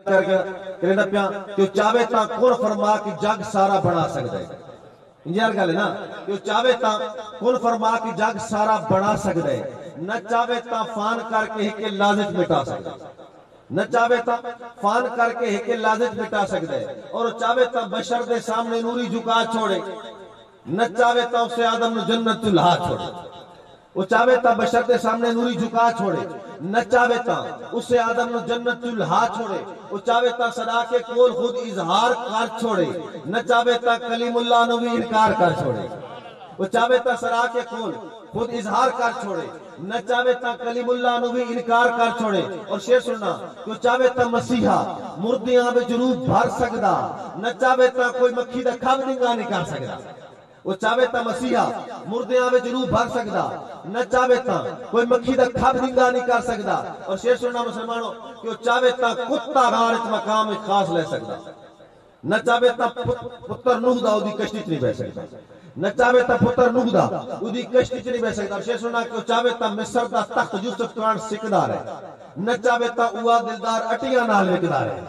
کر کے پیا کہ چاہے تا کون فرما کہ جگ سارا بنا سکتا ہے انجار گل ہے نا کہ چاہے تا کون فرما کہ جگ سارا بنا سکتا ہے نہ چاہے تا فان کر کے ایک لازم مٹا سکتا ہے نہ چاہے تا فان کر کے ایک لازم مٹا سکتا ہے اور چاہے تا بشر دے سامنے نوری جھکا چھوڑے نہ چاہے تا اسے آدم نو جنت تو لہا چھوڑے وہ چاہے تا بشر دے سامنے نوری جھکا چھوڑے نہ چاہے تا اسے آدم نو جنت تو لہا چھوڑے وہ چاہے تا صدا کے کول خود اظہار کر چھوڑے نہ چاہے تا کلیم اللہ نو بھی انکار کر چھوڑے وہ چاہے تا صدا کے کول خود اظہار کر چھوڑے نہ چاہے تا کلیم اللہ نو بھی انکار کر چھوڑے اور شیر سننا کہ چاہے تا مسیحا مردیاں بے جنوب بھر سکدا نہ چاہے تا کوئی مکھی دا کھب ننگا نہیں کر سکدا وہ چاہے تا مسیحا مردیاں بے جنوب بھر سکدا نہ چاہے تا کوئی مکھی دا کھب ننگا نہیں کر سکدا اور شیر سننا مسلمانوں کہ چاہے تا کتا غارت مقام خاص لے سکدا نہ چاہے تا پتر نوح دا دی کشتی نہیں بہ سکدا نہ چاہے تا پتر نوح دا دی کشتی نہیں بہ سکدا شیر سننا کہ چاہے تا مصر دا تخت یوسف قرآن سکدا رہے نہ چاہے تا اوہ دلدار اٹیاں نال وکدا رہے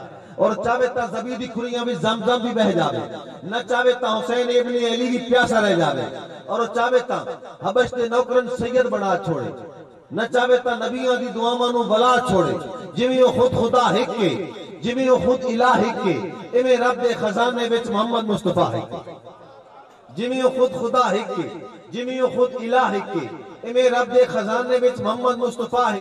اور چاہے تا زبی دی کھریاں بھی زمزم بھی بہ جاوے نہ چاہے تا حسین ابن علی بھی پیاسا رہ جاوے اور چاہے تا حبش دے نوکرن سید بنا چھوڑے نہ چاہے تا نبیوں دی دعاواں نو بلا چھوڑے جویں او خود خدا ہک کے جویں او خود الہ ہک کے ایویں رب دے خزانے وچ محمد مصطفی ہک کے جویں او خود خدا ہک کے جویں او خود الہ ہک کے ایویں رب دے خزانے وچ محمد مصطفی